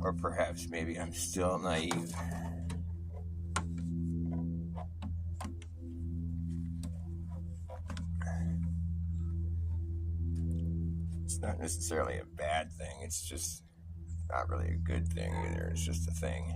Or perhaps maybe I'm still naive. It's not necessarily a bad thing. It's just not really a good thing either. It's just a thing.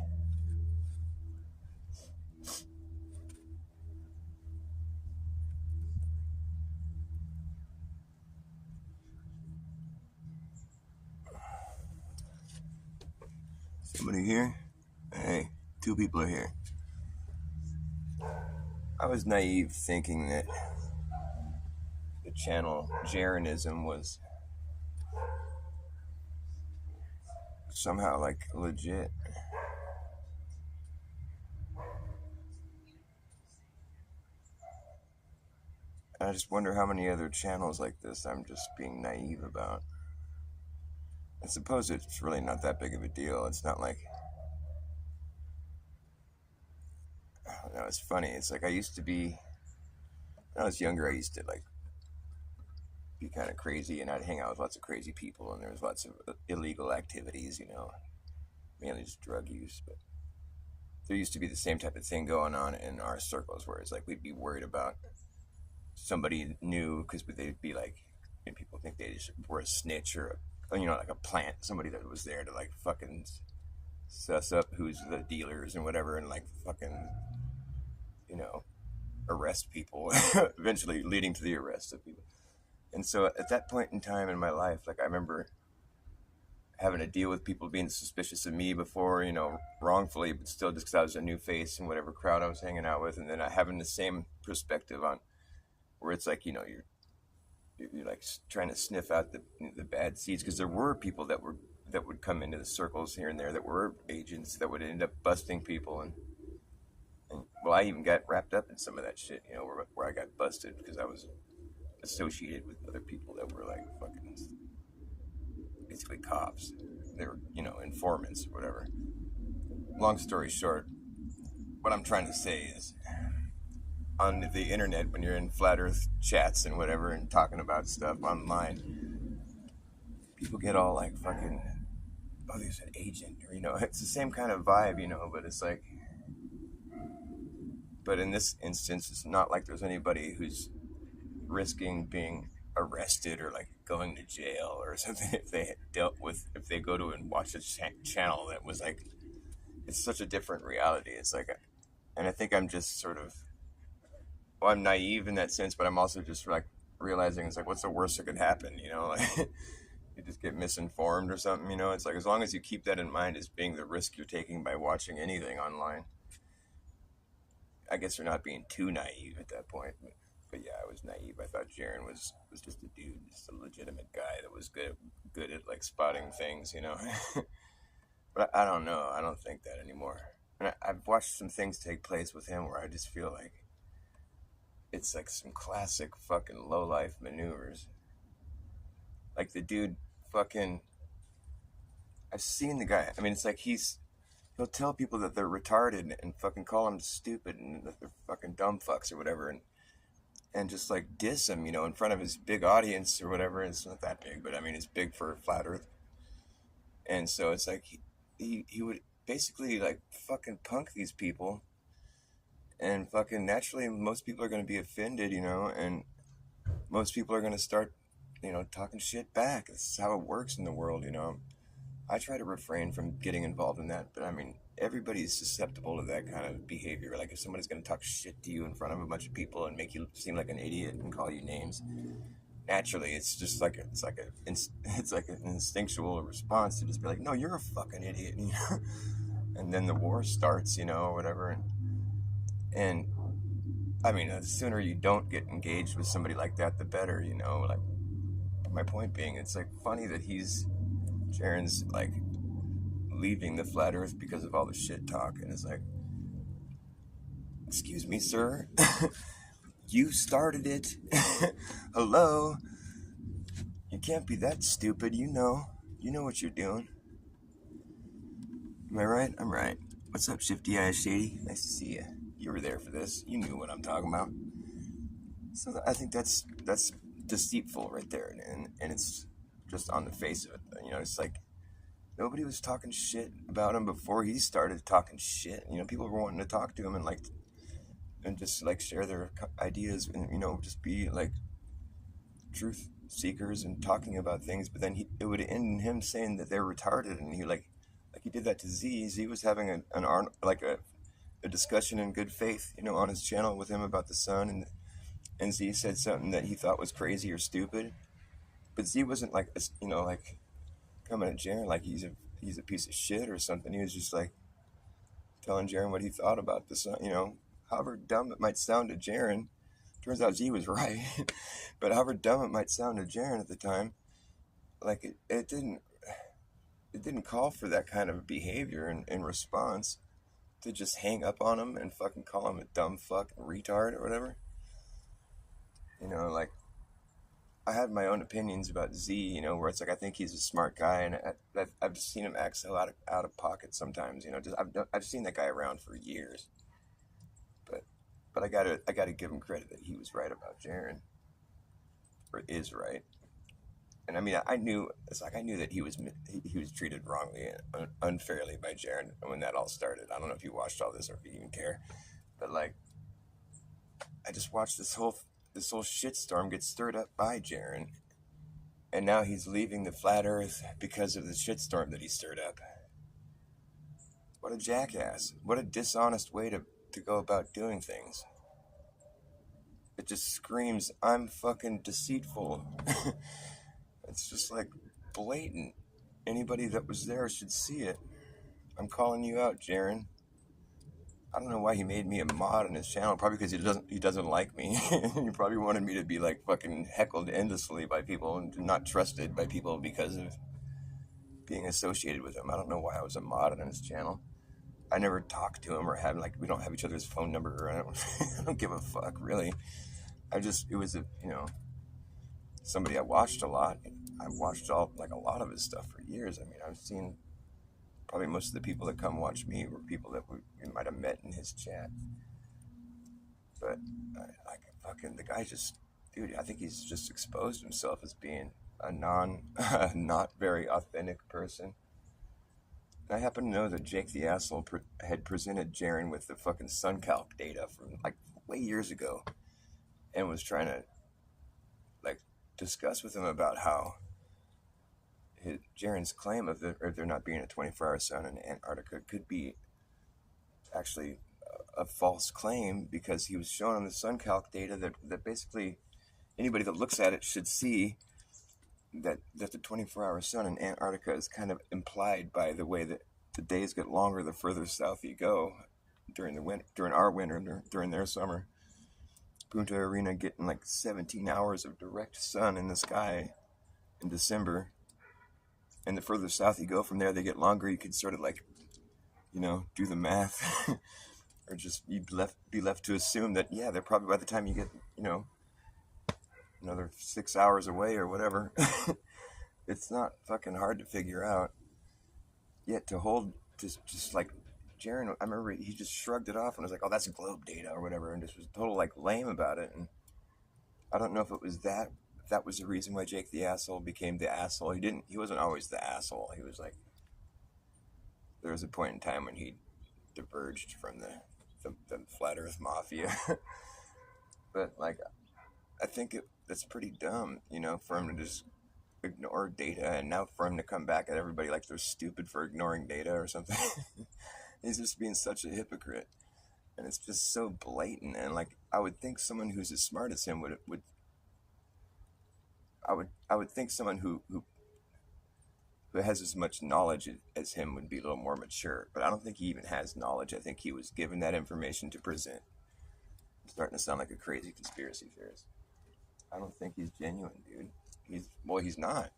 Somebody here? Hey, two people are here. I was naive thinking that the channel Jaronism was somehow like legit. I just wonder how many other channels like this I'm just being naive about. I suppose it's really not that big of a deal. It's not like, I don't know, it's funny. It's like I used to be, when I was younger, I used to like be kind of crazy and I'd hang out with lots of crazy people and there was lots of illegal activities, mainly just drug use. But there used to be the same type of thing going on in our circles where it's like we'd be worried about somebody new because they'd be like, and people think they just were a snitch or like a plant, somebody that was there to like fucking suss up who's the dealers and whatever, and like fucking, arrest people, eventually leading to the arrest of people. And so at that point in time in my life, like I remember having to deal with people being suspicious of me before, wrongfully, but still just because I was a new face in whatever crowd I was hanging out with, and then having the same perspective on where it's like, you're like trying to sniff out the bad seeds, because there were people that would come into the circles here and there that were agents that would end up busting people, and well, I even got wrapped up in some of that shit, where I got busted because I was associated with other people that were like fucking basically cops. They were, informants or whatever. Long story short, what I'm trying to say is, on the internet, when you're in flat earth chats and whatever and talking about stuff online, people get all like fucking, oh, there's an agent, or it's the same kind of vibe, but it's like, but in this instance, it's not like there's anybody who's risking being arrested or like going to jail or something if they go to and watch a channel that was like, it's such a different reality. It's like, and I think I'm just sort of, well, I'm naive in that sense, but I'm also just like realizing it's like, what's the worst that could happen? Like you just get misinformed or something. It's like, as long as you keep that in mind as being the risk you're taking by watching anything online, I guess you're not being too naive at that point. But yeah, I was naive. I thought Jaron was just a dude, just a legitimate guy that was good at like spotting things, But I don't know. I don't think that anymore. And I've watched some things take place with him where I just feel like it's like some classic fucking low life maneuvers. Like the dude fucking, I've seen the guy. I mean, it's like he'll tell people that they're retarded and fucking call them stupid and that they're fucking dumb fucks or whatever, and just like diss him, in front of his big audience or whatever. It's not that big, but I mean, it's big for flat Earth. And so it's like he would basically like fucking punk these people, and fucking naturally most people are going to be offended, and most people are going to start, talking shit back. This is how it works in the world, I try to refrain from getting involved in that, but I mean, everybody's susceptible to that kind of behavior. Like if somebody's going to talk shit to you in front of a bunch of people and make you seem like an idiot and call you names, naturally it's just like it's like an instinctual response to just be like, no, you're a fucking idiot, and then the war starts, or whatever, and I mean, the sooner you don't get engaged with somebody like that, the better, like my point being, it's like funny that Jaron's like leaving the flat earth because of all the shit talk, and it's like, excuse me, sir, you started it. Hello, you can't be that stupid, you know what you're doing. Am I right? I'm right. What's up, Shifty Eyes Shady? Nice to see you. You were there for this. You knew what I'm talking about. So I think that's deceitful right there, and it's just on the face of it. It's like nobody was talking shit about him before he started talking shit. You know, people were wanting to talk to him and like and just like share their ideas and just be like truth seekers and talking about things. But then it would end in him saying that they're retarded, and he like he did that to Z. Z was having a discussion in good faith, on his channel with him about the sun, and Z said something that he thought was crazy or stupid, but Z wasn't like like coming at Jaren like he's a piece of shit or something. He was just like telling Jaren what he thought about the sun. However dumb it might sound to Jaren, turns out Z was right. But however dumb it might sound to Jaren at the time, like it didn't call for that kind of behavior in response to just hang up on him and fucking call him a dumb fuck retard or whatever. Like I have my own opinions about Z, where it's like I think he's a smart guy, and I've just seen him act so out of pocket sometimes. Just I've seen that guy around for years, but I gotta give him credit that he was right about Jaren, or is right. And I mean, I knew that he was treated wrongly and unfairly by Jaren when that all started. I don't know if you watched all this or if you even care, but like I just watched this whole shitstorm get stirred up by Jaren, and now he's leaving the flat Earth because of the shitstorm that he stirred up. What a jackass! What a dishonest way to go about doing things. It just screams, "I'm fucking deceitful." It's just like blatant. Anybody that was there should see it. I'm calling you out, Jaren. I don't know why he made me a mod on his channel. Probably because he doesn't like me. He probably wanted me to be like fucking heckled endlessly by people and not trusted by people because of being associated with him. I don't know why I was a mod on his channel. I never talked to him or had we don't have each other's phone number. Or I don't give a fuck really. It was somebody I watched a lot. I watched a lot of his stuff for years. I mean, I've seen probably most of the people that come watch me were people that we might have met in his chat. But the guy dude, I think he's just exposed himself as being a not very authentic person. And I happen to know that Jake the Asshole had presented Jaren with the fucking SunCalc data from like way years ago, and was trying to like discuss with him about how Jaren's claim of there not being a 24-hour sun in Antarctica could be actually a false claim, because he was showing him the SunCalc data that basically anybody that looks at it should see that the 24-hour sun in Antarctica is kind of implied by the way that the days get longer the further south you go during our winter, during their summer. Punta Arena getting like 17 hours of direct sun in the sky in December. And the further south you go from there, they get longer. You could sort of like, do the math. Or just be left to assume that, yeah, they're probably by the time you get, another 6 hours away or whatever. It's not fucking hard to figure out. Yet to hold, just like Jaren, I remember he just shrugged it off and was like, "Oh, that's globe data or whatever," and just was total like lame about it. And I don't know if it was that was the reason why Jake the Asshole became the asshole. He wasn't always the asshole. He was like, there was a point in time when he diverged from the flat Earth mafia. But like, I think that's pretty dumb, for him to just ignore data, and now for him to come back at everybody like they're stupid for ignoring data or something. He's just being such a hypocrite, and it's just so blatant. And like, I would think someone who's as smart as him would I would think someone who has as much knowledge as him would be a little more mature. But I don't think he even has knowledge. I think he was given that information to present. I'm starting to sound like a crazy conspiracy theorist. I don't think he's genuine, dude. He's not.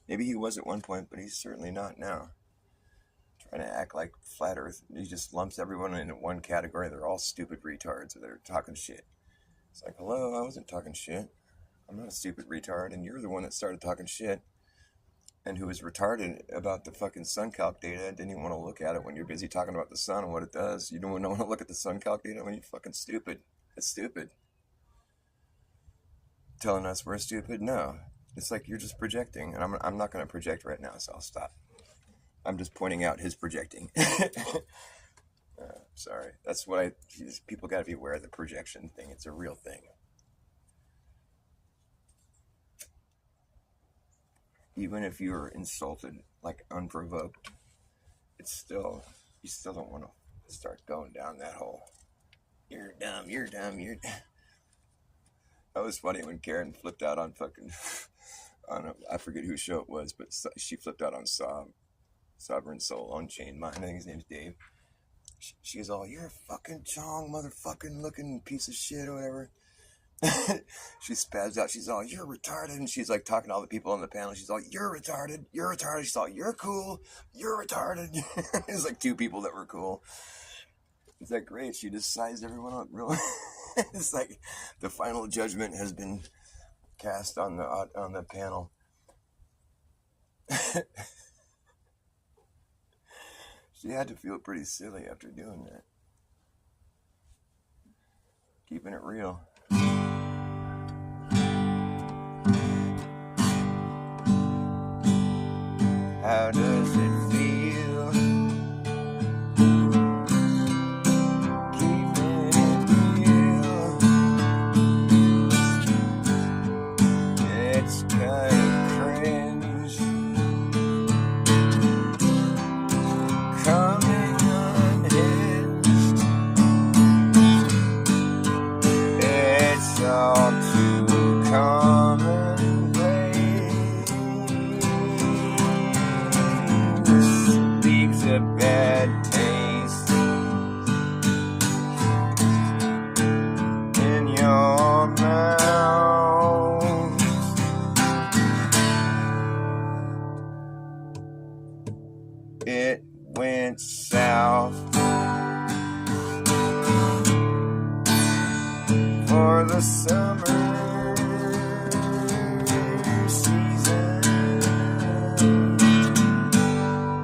Maybe he was at one point, but he's certainly not now. Trying to act like flat Earth, he just lumps everyone into one category. They're all stupid retards, or they're talking shit. It's like, hello, I wasn't talking shit. I'm not a stupid retard, and you're the one that started talking shit, and who was retarded about the fucking SunCalc data and didn't even want to look at it when you're busy talking about the sun and what it does. You don't want to look at the SunCalc data when you're fucking stupid. It's stupid. Telling us we're stupid? No. It's like you're just projecting, and I'm not going to project right now, so I'll stop. I'm just pointing out his projecting. Sorry. That's what people got to be aware of the projection thing. It's a real thing. Even if you're insulted, like unprovoked, you still don't want to start going down that hole. You're dumb, That was funny when Karen flipped out on fucking, I forget whose show it was, but she flipped out on Sovereign Soul, Unchained Mind. I think his name's Dave. She's all, you're a fucking chong motherfucking looking piece of shit or whatever. She spazzed out. She's all, you're retarded. And she's like talking to all the people on the panel. She's all, you're retarded. She's all, you're cool. You're retarded. It's like two people that were cool. Is that great? She just sized everyone up. Really? It's like the final judgment has been cast on the panel. She had to feel pretty silly after doing that. Keeping it real. How does it feel? Keeping it real. It's kind of cringe. Coming unhinged. It's all too commonplace. Leaves a bad taste in your mouth. It went south for the summer season.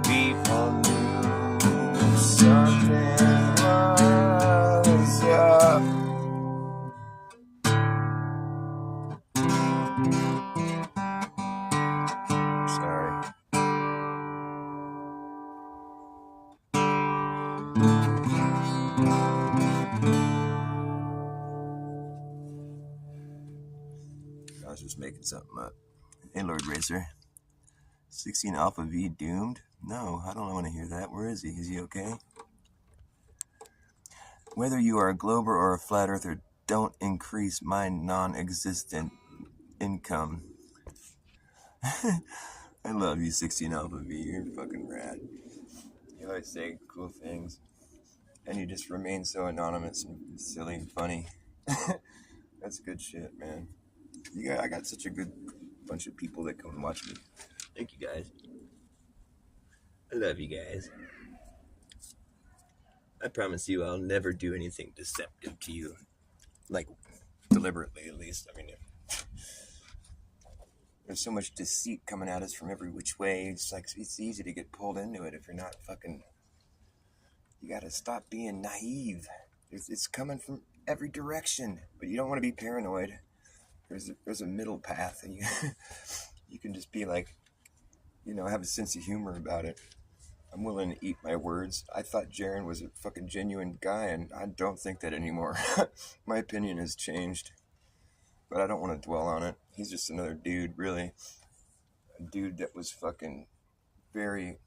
People knew something was up. Sorry. I was just making something up. Hey, Lord Racer. 16 Alpha V doomed? No, I don't want to hear that. Where is he? Is he okay? Whether you are a glober or a flat earther, don't increase my non-existent income. I love you, 16 Alpha V. You're fucking rad. You always say cool things. And you just remain so anonymous and silly and funny. That's good shit, man. I got such a good bunch of people that come and watch me. Thank you, guys. I love you guys. I promise you I'll never do anything deceptive to you. Like, deliberately, at least. I mean, there's so much deceit coming at us from every which way. It's like, it's easy to get pulled into it if you're not fucking... You gotta stop being naive. It's coming from every direction, but you don't want to be paranoid. There's a middle path, and you can just be like, have a sense of humor about it. I'm willing to eat my words. I thought Jaron was a fucking genuine guy, and I don't think that anymore. My opinion has changed, but I don't want to dwell on it. He's just another dude, really. A dude that was fucking very...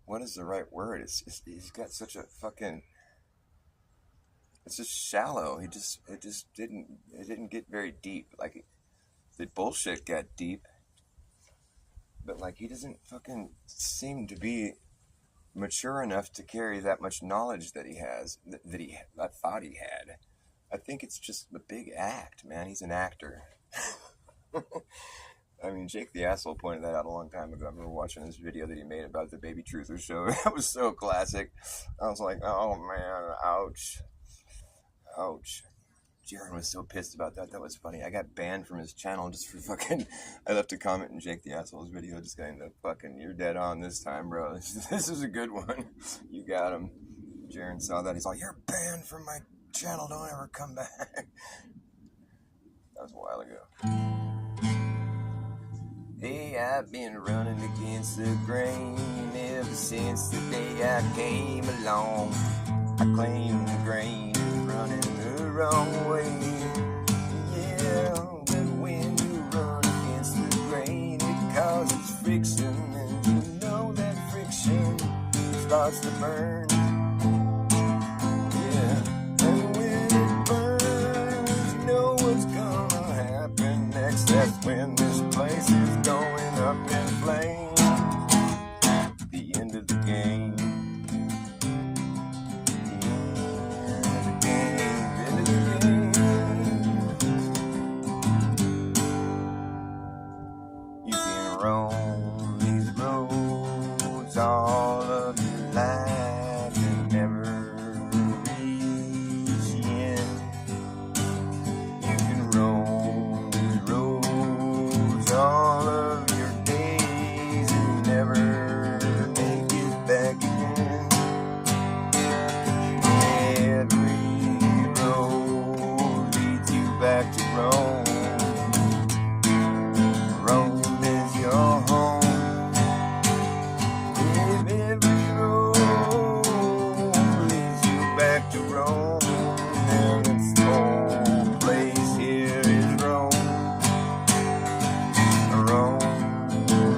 What is the right word? He's got such a fucking... It's just shallow. It didn't get very deep. Like, the bullshit got deep. But, like, he doesn't fucking seem to be mature enough to carry that much knowledge that he has, I thought he had. I think it's just a big act, man. He's an actor. I mean, Jake the Asshole pointed that out a long time ago. I remember watching this video that he made about the Baby Truther show. That was so classic. I was like, oh, man, ouch. Ouch. Jaron was so pissed about that. That was funny. I got banned from his channel just for fucking... I left a comment in Jake the Asshole's video just going, you're dead on this time, bro. This is a good one. You got him. Jaron saw that. He's like, you're banned from my channel. Don't ever come back. That was a while ago. Hey, I've been running against the grain ever since the day I came along. I claim the grain is running the wrong way. Yeah, but when you run against the grain, it causes friction, and you know that friction starts to burn. Yeah, and when it burns, you know what's gonna happen next. That's when this place is going up in flames. The end of the game. You can roam these roads all of your life and never reach the end. You can roam these roads all of your days and never make it back again. Every road leads you back to Rome. Rome is your home. If every road leads you back to Rome, then this whole place here is Rome.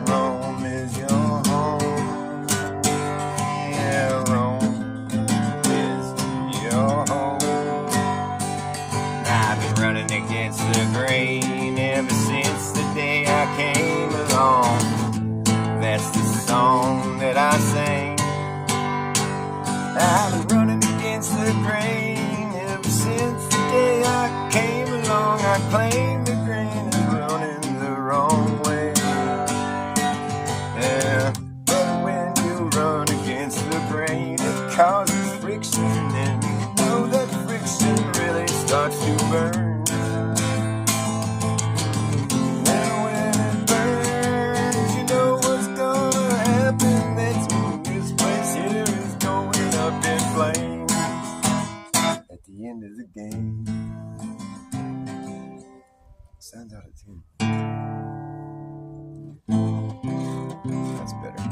Rome is your home. Yeah, Rome is your home. I've been running against the grain ever since the day I came along. That's the song that I sing. I've been running against the grain ever since the day I came along. I claim the grain is running the wrong way. Yeah, but when you run against the grain, it causes friction, and you know that friction really starts to burn. And when it burns, you know what's gonna happen. That's when this place here is going up in flames. At the end of the game. Sounds out of tune. That's better.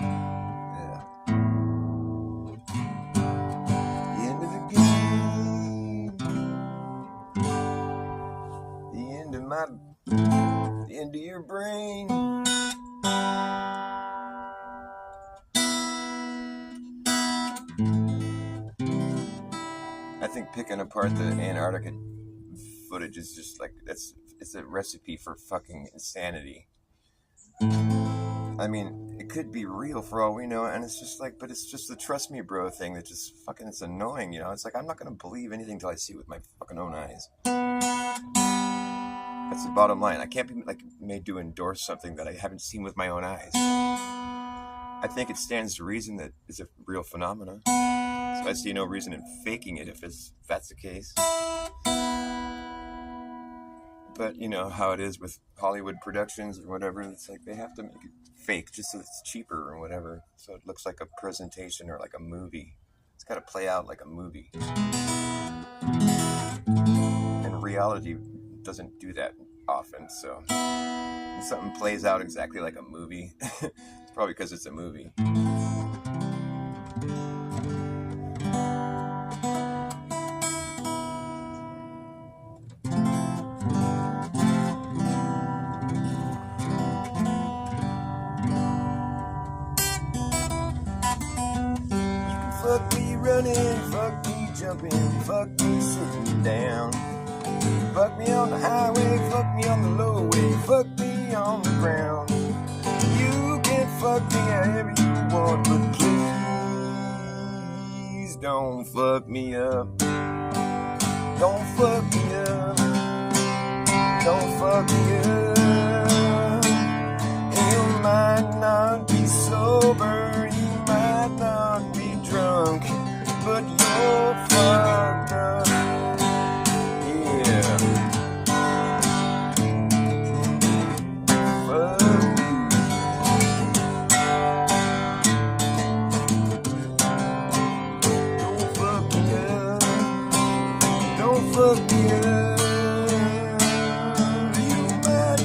Yeah. The end of the game. The end of your brain. I think picking apart the Antarctica footage is just like, it's a recipe for fucking insanity. I mean, it could be real for all we know, and it's just like, but it's just the trust me bro thing that just fucking, it's annoying, you know? It's like, I'm not gonna believe anything till I see it with my fucking own eyes. That's the bottom line. I can't be like made to endorse something that I haven't seen with my own eyes. I think it stands to reason that it's a real phenomenon. So I see no reason in faking it if that's the case. But you know how it is with Hollywood productions or whatever. It's like they have to make it fake just so it's cheaper or whatever. So it looks like a presentation or like a movie. It's got to play out like a movie. And reality doesn't do that often. So when something plays out exactly like a movie, it's probably because it's a movie. Fuck me running, fuck me jumping, fuck me sitting down. Fuck me on the highway, fuck me on the low way, fuck me on the ground. You can fuck me however you want, but please don't fuck me up. Don't fuck me up. Don't fuck me up. You might not be sober, you might not be drunk, but you're fucked up. Yeah. Fuck you. Don't fuck me up. Don't fuck me up. You might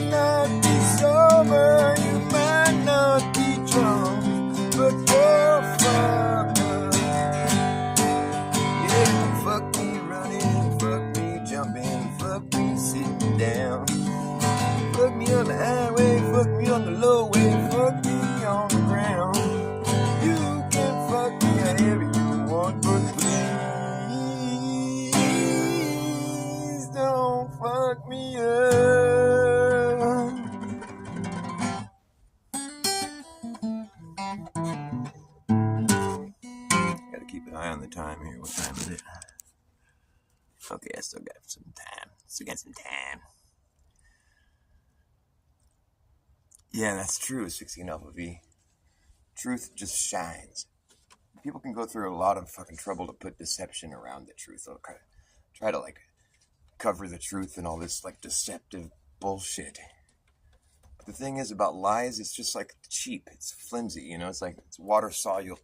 time here. What time is it? Okay, I still got some time. Yeah, that's true. 16 alpha V. Truth just shines. People can go through a lot of fucking trouble to put deception around the truth. They'll try to like cover the truth and all this like deceptive bullshit. But the thing is about lies, it's just like cheap. It's flimsy, you know. It's like it's water soluble.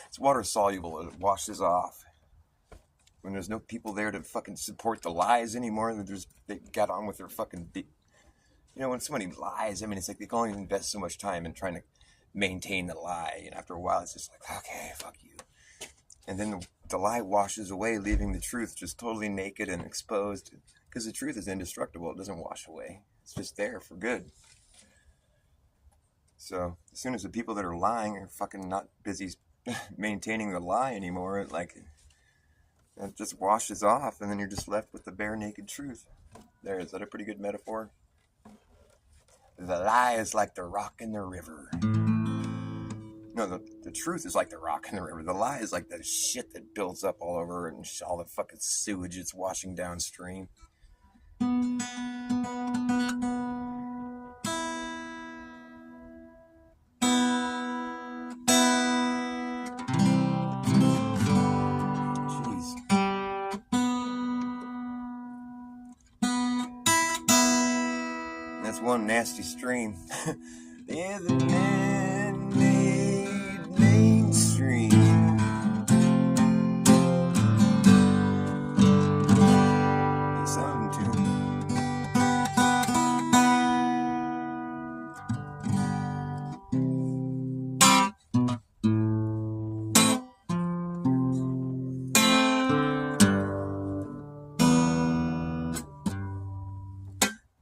It's water soluble. It washes off. When there's no people there to fucking support the lies anymore, they got on with their fucking. You know, when somebody lies, I mean, it's like they can only invest so much time in trying to maintain the lie. And after a while, it's just like, okay, fuck you. And then the lie washes away, leaving the truth just totally naked and exposed. Because the truth is indestructible. It doesn't wash away. It's just there for good. So as soon as the people that are lying are fucking not busy maintaining the lie anymore, it just washes off, and then you're just left with the bare naked truth. There, is that a pretty good metaphor? The lie is like the rock in the river. No, the truth is like the rock in the river. The lie is like the shit that builds up all over and all the fucking sewage it's washing downstream. That's one nasty stream. Yeah, the man-made mainstream. Something to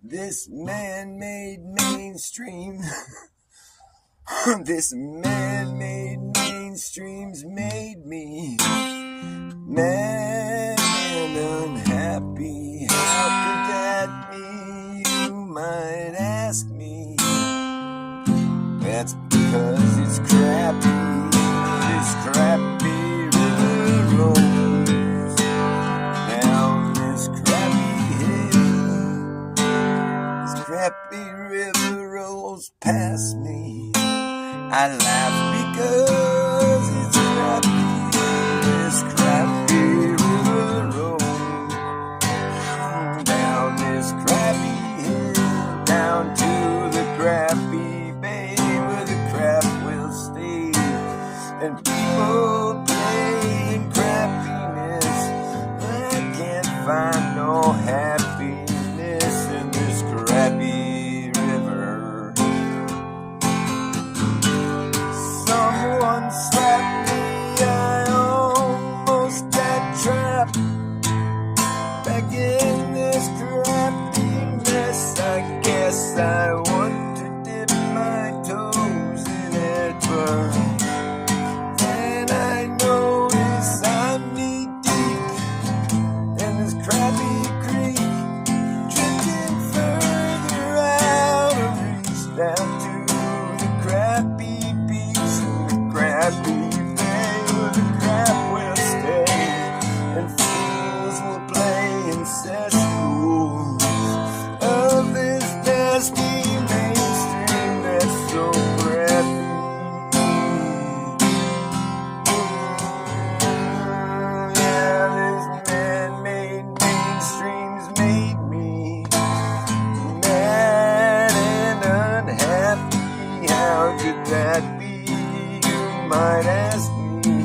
this man-made mainstream. This man-made mainstream's made me mad and unhappy. How could that be? You might ask me. That's because it's crappy. This crappy river rolls down this crappy hill. This crappy river rolls past me. I laugh because it's crappy. This crappy river rolls down this crappy hill, down to the crappy bay where the crap will stay. And people playing crappiness, I can't find no happiness in this crappy river. Someone slapped me, I almost got trapped back in this crappy mess. I guess I want to dip my toes in it, but then I notice I'm knee deep in this crappy creek, drifting further out of reach, down to the crappy beach and the crappy bay where the crap will stay, and fools will play in cesspools of this nasty mainstream that's so crappy. Yeah, this man-made mainstream's made me mad and unhappy. How could that be? You might ask me.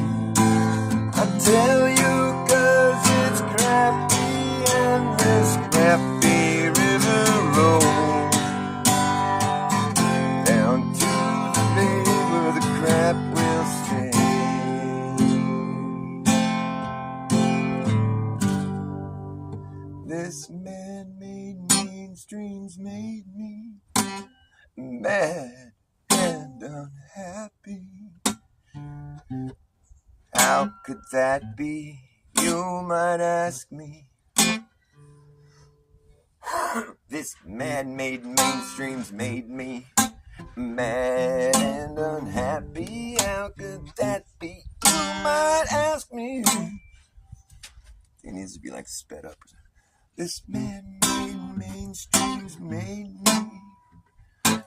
I tell you, 'cause it's crappy and this crappy river rolls down to the bay where the crap will stay. This man-made mainstream's made me mad and unhappy. How could that be? You might ask me. This man-made mainstream's made me mad and unhappy. How could that be? You might ask me. supposed to be like sped up. This man-made mainstream's made me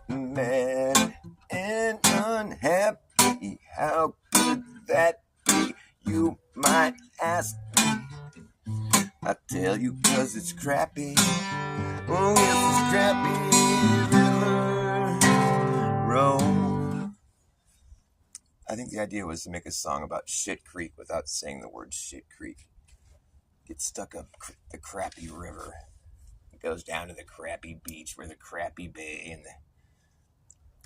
mad and unhappy. How could that be? You might ask me. I tell you 'cause it's crappy. Oh yes, it's crappy River Road. I think the idea was to make a song about Shit Creek without saying the word Shit Creek. Get stuck up the crappy river. It goes down to the crappy beach where the crappy bay and the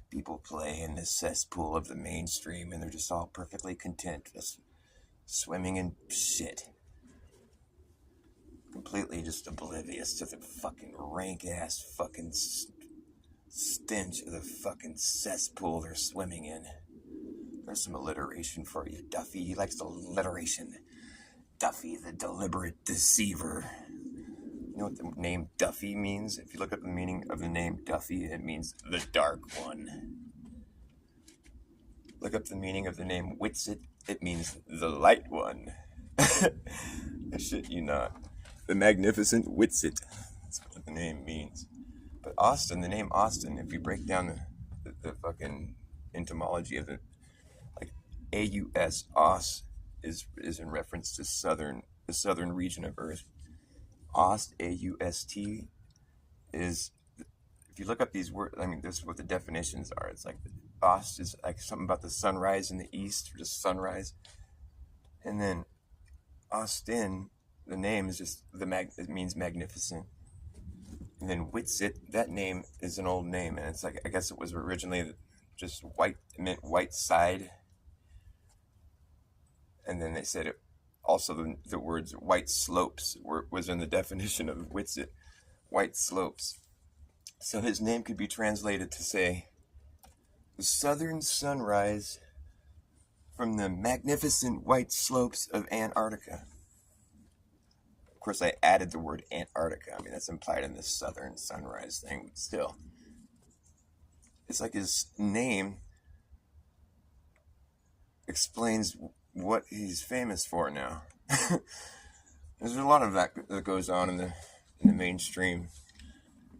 people play in the cesspool of the mainstream, and they're just all perfectly content, just swimming in shit. Completely just oblivious to the fucking rank ass fucking stench of the fucking cesspool they're swimming in. There's some alliteration for you, Duffy. He likes alliteration. Duffy, the deliberate deceiver. You know what the name Duffy means? If you look up the meaning of the name Duffy, it means the dark one. Look up the meaning of the name Whitsett, it means the light one. I shit you not. The magnificent Whitsett. That's what the name means. But Austin, the name Austin, if you break down the fucking etymology of it, like AUS, Aus, is in reference to the southern region of Earth. Aust, AUST, is, if you look up these words, I mean, this is what the definitions are. It's like, Ost is like something about the sunrise in the east, or just sunrise. And then Austin, the name is just, it means magnificent. And then Whitsett, that name is an old name, and it's like, I guess it was originally just white, it meant white side. And then they said it, also the words white slopes was in the definition of Whitsett, white slopes. So his name could be translated to say, the southern sunrise from the magnificent white slopes of Antarctica. Of course, I added the word Antarctica. I mean, that's implied in the southern sunrise thing, but still. It's like his name explains what he's famous for now. There's a lot of that goes on in the mainstream.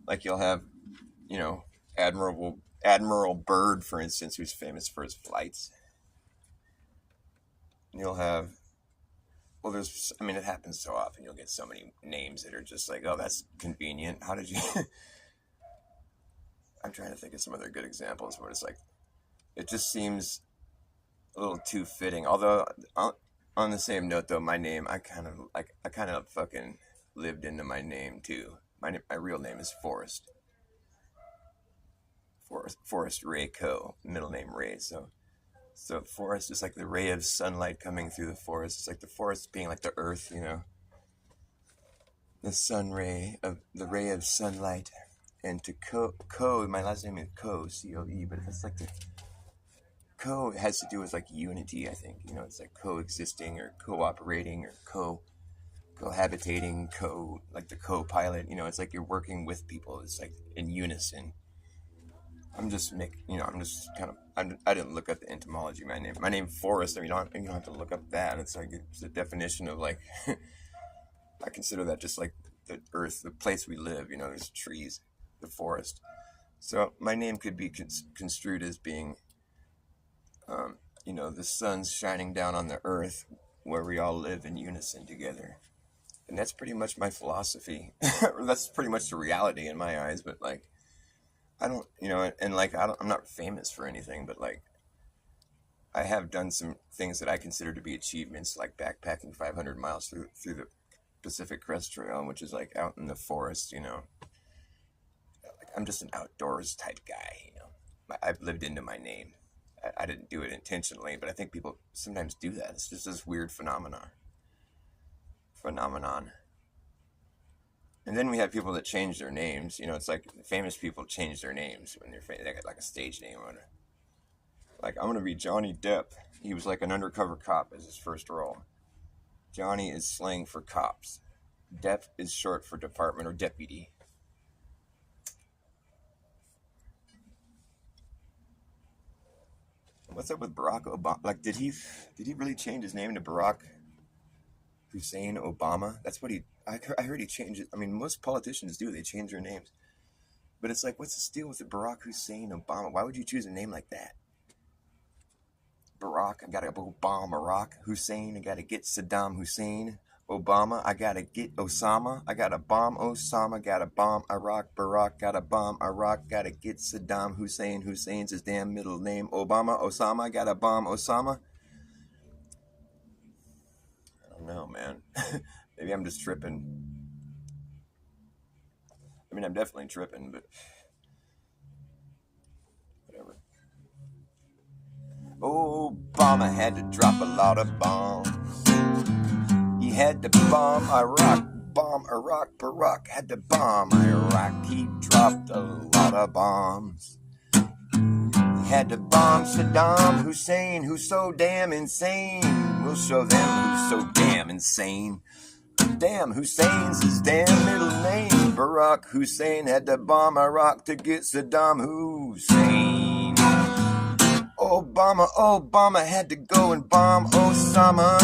Like you'll have, you know, Admiral Byrd, for instance, who's famous for his flights. And you'll have, well, it happens so often. You'll get so many names that are just like, oh, that's convenient. How did you? I'm trying to think of some other good examples where it's like, it just seems a little too fitting. Although, on the same note, though, my name, I kind of fucking lived into my name too. My real name is Forrest. Forrest Ray Coe, middle name Ray. So forest is like the ray of sunlight coming through the forest. It's like the forest being like the earth, you know. The ray of sunlight. And to Coe, my last name is Coe, C-O-E, but it's like the Co has to do with like unity, I think. You know, it's like coexisting or cooperating or cohabitating, like the co-pilot. You know, it's like you're working with people. It's like in unison. I didn't look up the etymology of my name. My name Forrest, I mean, you don't have to look up that. It's like, it's the definition of like, I consider that just like the earth, the place we live, you know, there's trees, the forest. So my name could be construed as being, you know, the sun's shining down on the earth where we all live in unison together. And that's pretty much my philosophy. That's pretty much the reality in my eyes, but like, I don't, you know, and like, I'm not famous for anything, but like, I have done some things that I consider to be achievements, like backpacking 500 miles through the Pacific Crest Trail, which is like out in the forest, you know. Like, I'm just an outdoors type guy, you know. I've lived into my name. I didn't do it intentionally, but I think people sometimes do that. It's just this weird phenomenon. And then we have people that change their names. You know, it's like famous people change their names when they got like a stage name on it. Like, I'm going to be Johnny Depp. He was like an undercover cop as his first role. Johnny is slang for cops. Depp is short for department or deputy. What's up with Barack Obama? Like, did he really change his name to Barack Hussein Obama. That's what I heard he changed it. I mean, most politicians do. They change their names. But it's like, what's the deal with it? Barack Hussein Obama? Why would you choose a name like that? Barack, I gotta go bomb Iraq. Hussein, I gotta get Saddam Hussein. Obama, I gotta get Osama. I gotta bomb Osama, gotta bomb Iraq. Barack, gotta bomb Iraq, gotta get Saddam Hussein. Hussein's his damn middle name. Obama, Osama, gotta bomb Osama. I don't know, man. Maybe I'm just tripping. I mean, I'm definitely tripping, but whatever. Obama had to drop a lot of bombs. He had to bomb Iraq. Barack had to bomb Iraq. He dropped a lot of bombs. He had to bomb Saddam Hussein, who's so damn insane. We'll show them who's so damn insane. Damn, Hussein's his damn middle name. Barack Hussein had to bomb Iraq to get Saddam Hussein. Obama had to go and bomb Osama.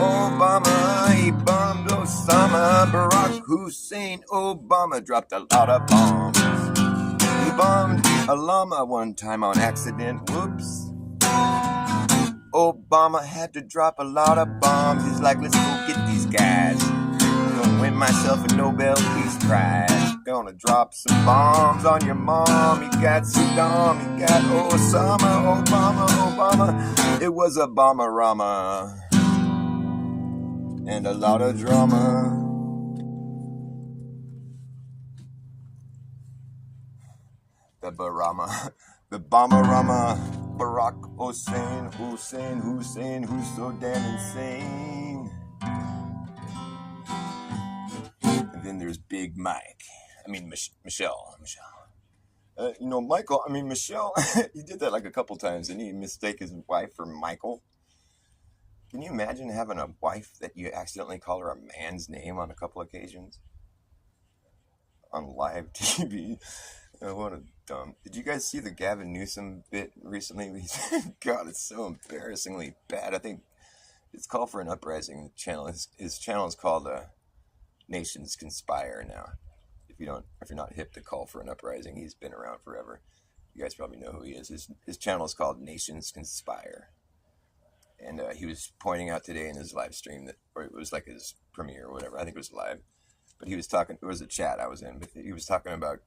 Obama, he bombed Osama. Barack Hussein Obama dropped a lot of bombs. He bombed a llama one time on accident. Whoops. Obama had to drop a lot of bombs. He's like, let's go get these guys. I'm gonna win myself a Nobel Peace Prize. Gonna drop some bombs on your mom. You got Saddam, you got Osama, Obama. It was a bomber-rama and a lot of drama. The Barama, the bomber-rama. Barack Hussein, who's so damn insane. And then there's Big Mike. I mean, Michelle. Michael, Michelle, he did that like a couple times. Didn't he mistake his wife for Michael? Can you imagine having a wife that you accidentally call her a man's name on a couple occasions? On live TV? What a dumb. Did you guys see the Gavin Newsom bit recently? God, it's so embarrassingly bad. I think it's called for an uprising channel. His channel is called Nations Conspire now. If you're not hip to call for an uprising, he's been around forever. You guys probably know who he is. His channel is called Nations Conspire. And he was pointing out today in his live stream or it was like his premiere or whatever. I think it was live. But he was talking, it was a chat I was in, but he was talking about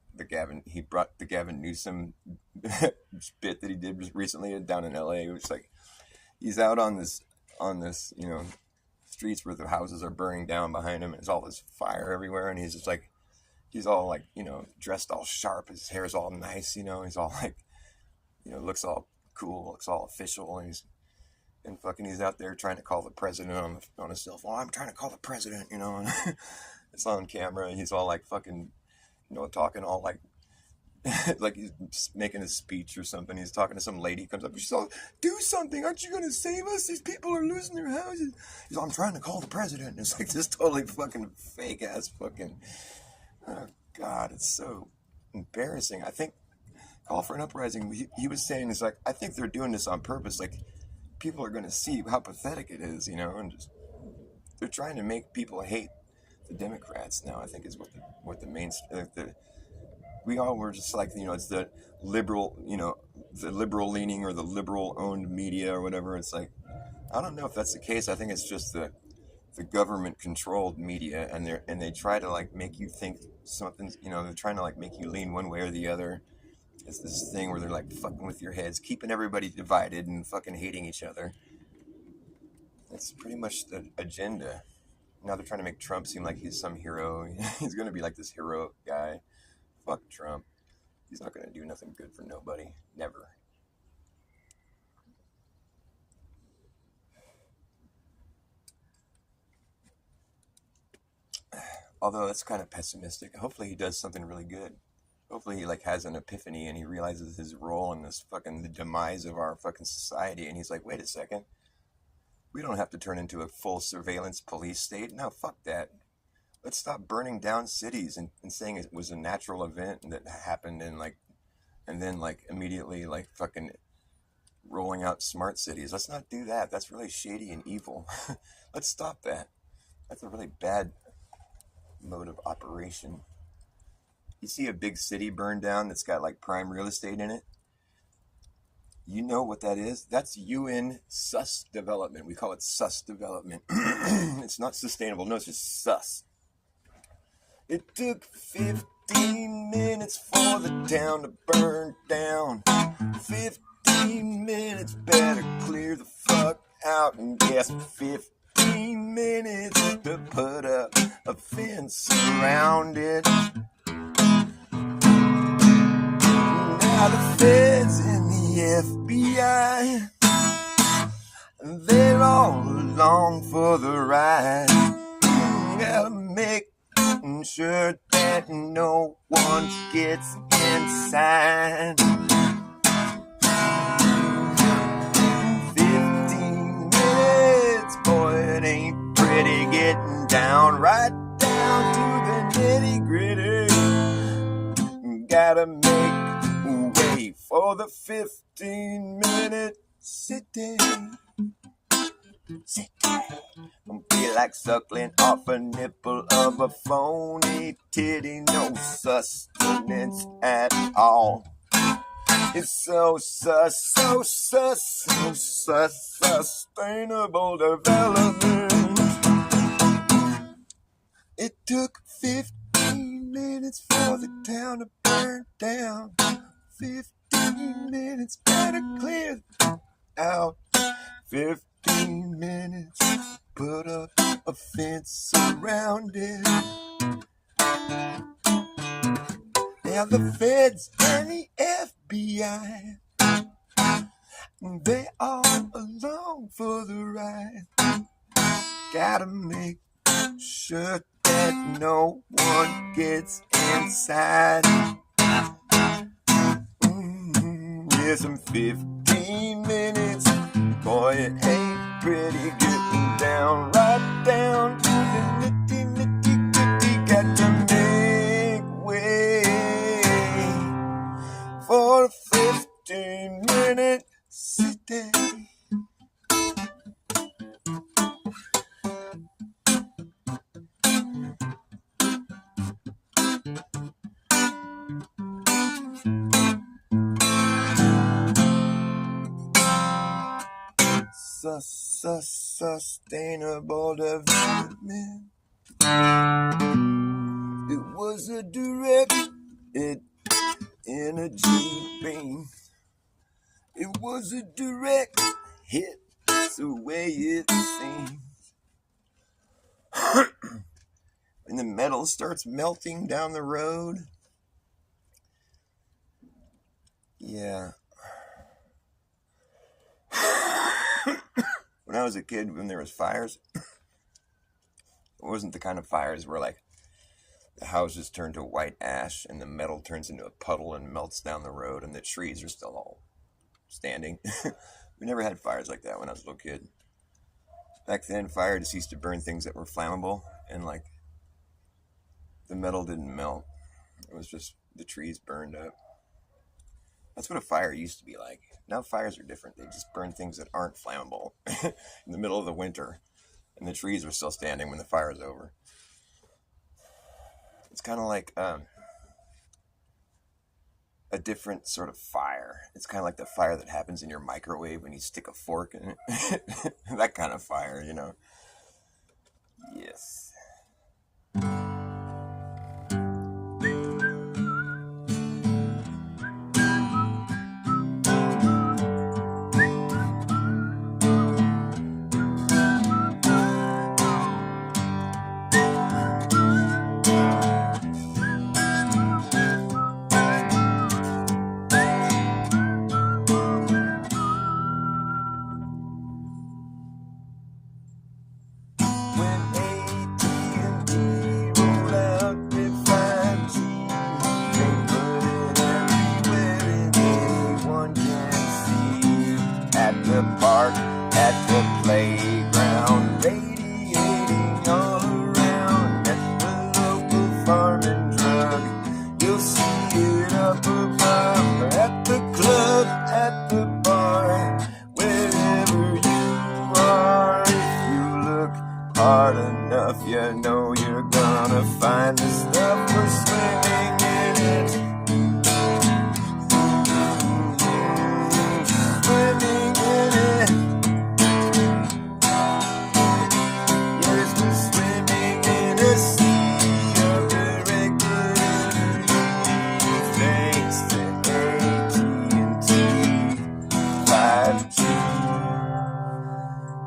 he brought the Gavin Newsom bit that he did recently down in LA. It was like, he's out on this, streets where the houses are burning down behind him and there's all this fire everywhere. And he's just like, he's all like, dressed all sharp. His hair's all nice, he's all like, looks all cool, looks all official. And he's out there trying to call the president on his cell phone. I'm trying to call the president, and it's on camera, and he's all like fucking, talking all like, like he's making a speech or something. He's talking to some lady, comes up, she's all, do something, aren't you going to save us? These people are losing their houses. He's all, I'm trying to call the president. And it's like this totally fucking fake ass fucking, oh God, it's so embarrassing. I think call for an uprising, he was saying, it's like, I think they're doing this on purpose. Like, people are going to see how pathetic it is, and just, they're trying to make people hate the Democrats now, I think is what the main, we all were just like, it's the liberal, the liberal leaning or the liberal owned media or whatever. It's like, I don't know if that's the case. I think it's just the government controlled media, and they try to like make you think something's, they're trying to like make you lean one way or the other. It's this thing where they're like fucking with your heads, keeping everybody divided and fucking hating each other. That's pretty much the agenda. Now they're trying to make Trump seem like he's some hero. He's going to be like this hero guy. Fuck Trump. He's not going to do nothing good for nobody. Never. Although that's kind of pessimistic. Hopefully he does something really good. Hopefully he like has an epiphany and he realizes his role in this fucking the demise of our fucking society, and he's like, wait a second. We don't have to turn into a full surveillance police state. No, fuck that. Let's stop burning down cities and saying it was a natural event that happened and then like immediately like fucking rolling out smart cities. Let's not do that. That's really shady and evil. Let's stop that. That's a really bad mode of operation. You see a big city burn down that's got like prime real estate in it? You know what that is? That's UN sus development. We call it sus development. It's not sustainable. No, it's just sus. It took 15 minutes for the town to burn down. 15 minutes, better clear the fuck out. And guess 15 minutes to put up a fence around it. Now the feds and the FBI, they're all along for the ride. Gotta make sure that no one gets inside. 15 minutes, boy, it ain't pretty getting down, right down to the nitty gritty. Gotta make way for the 15-minute city. Don't be like suckling off a nipple of a phony titty. No sustenance at all. It's so sustainable development. It took 15 minutes for the town to burn down. 15 minutes, better clear out. 15 minutes, put up a fence around it. Now the feds and the FBI, they all along for the ride. Gotta make sure that no one gets inside. Yes, I'm 15 minutes. Boy, it ain't pretty getting down, right down to the nitty-gritty. Got to make way for a 15-minute city. Sustainable development. It was a direct energy beam. It was a direct hit. That's the way it seems. When the metal starts melting down the road. Yeah. When I was a kid, when there was fires, it wasn't the kind of fires where like the houses turn to white ash and the metal turns into a puddle and melts down the road and the trees are still all standing. We never had fires like that when I was a little kid. Back then, fire just used to burn things that were flammable and like the metal didn't melt. It was just the trees burned up. That's what a fire used to be like. Now fires are different. They just burn things that aren't flammable in the middle of the winter. And the trees are still standing when the fire is over. It's kind of like a different sort of fire. It's kind of like the fire that happens in your microwave when you stick a fork in it. That kind of fire, you know. Yes. You'll see it up above, at the club, at the bar.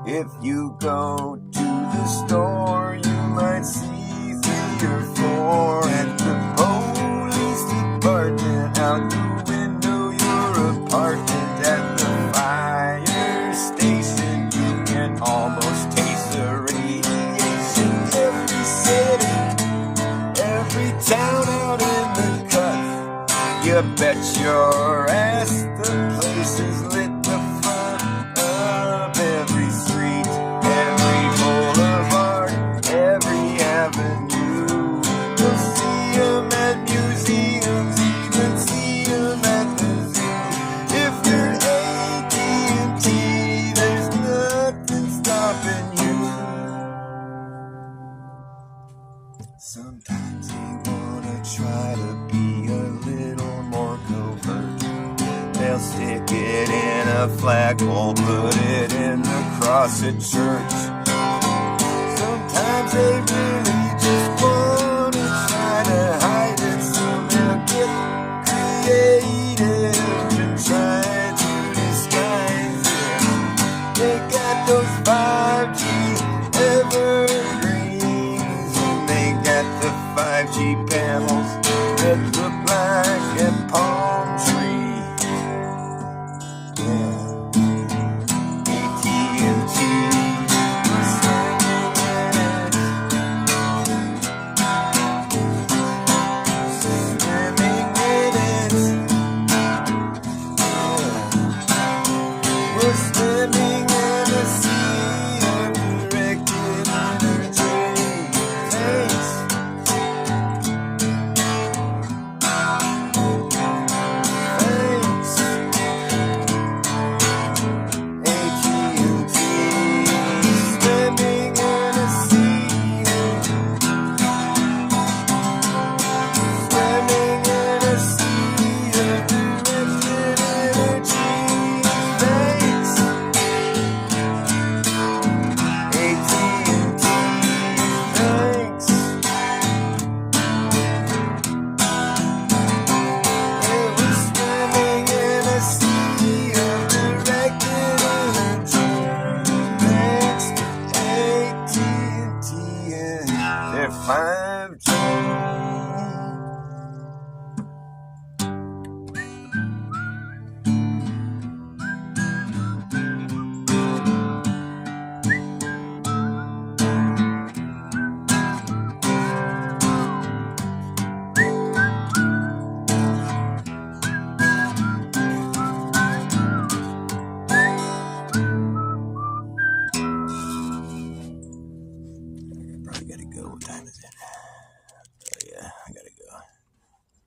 If you go to the store, you might see 3 or 4 at the police department. Out the window, your apartment. At the fire station, you can almost taste the radiation. Every city, every town out in the cut, you bet your ass the place is lit. The front of every street, every boulevard, every avenue. You'll see 'em at museums, even see 'em at the zoo. If you're AT&T, there's nothing stopping you. Sometimes they wanna try to be a little more covert. They'll stick it in a flagpole, put it in the cross at church. Sometimes they really just wanna try to hide it, so they'll get creative and try to disguise it. They got those 5G evergreens, and they got the 5G panels that look like a palm tree.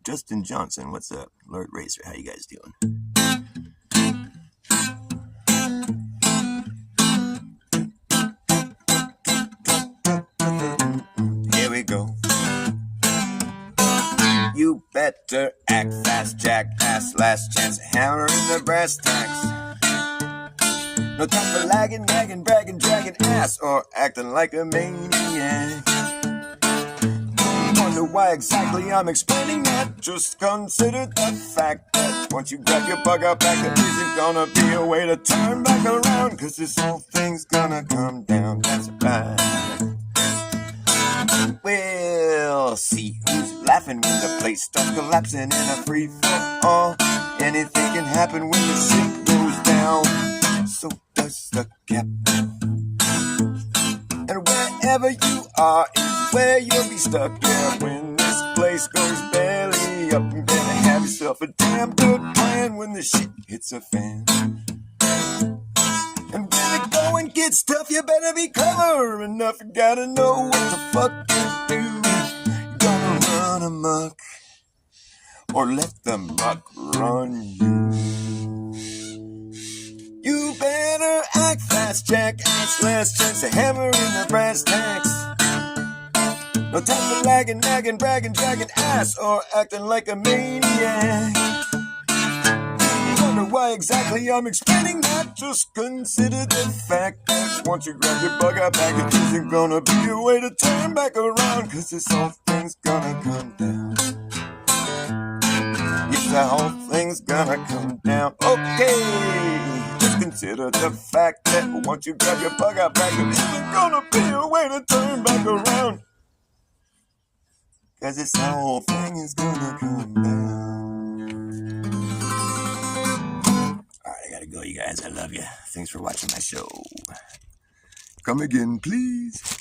Justin Johnson, what's up? Lord Racer, how you guys doing? Here we go. You better act fast, jackass. Last chance, hammer in the brass tacks. No time for lagging, nagging, bragging, dragging ass, or acting like a maniac. Wonder why exactly I'm explaining that. Just consider the fact that once you grab your bug out back, there isn't gonna be a way to turn back around, cause this whole thing's gonna come down. That's right. We'll see who's laughing when the place starts collapsing in a free fall. Anything can happen when the ship goes down. So does the captain. And wherever you are is where you'll be stuck. Yeah, when this place goes belly up, you better have yourself a damn good plan when the shit hits a fan. And when the going gets tough, you better be clever enough. You gotta know what the fuck to do. You gonna run amok, or let the muck run you. You better act fast, jackass. Last chance to hammer in the brass tacks. No time for lagging, nagging, bragging, dragging ass, or acting like a maniac. Wonder why exactly I'm explaining that. Just consider the fact that once you grab your bug out back, it isn't gonna be a way to turn back around, cause this whole thing's gonna come down. Yes, the whole thing's gonna come down. Okay, just consider consider the fact that once you grab your bug out back, there isn't gonna be a way to turn back around. Cause this whole thing is gonna come down. Alright, I gotta go, you guys. I love you. Thanks for watching my show. Come again, please.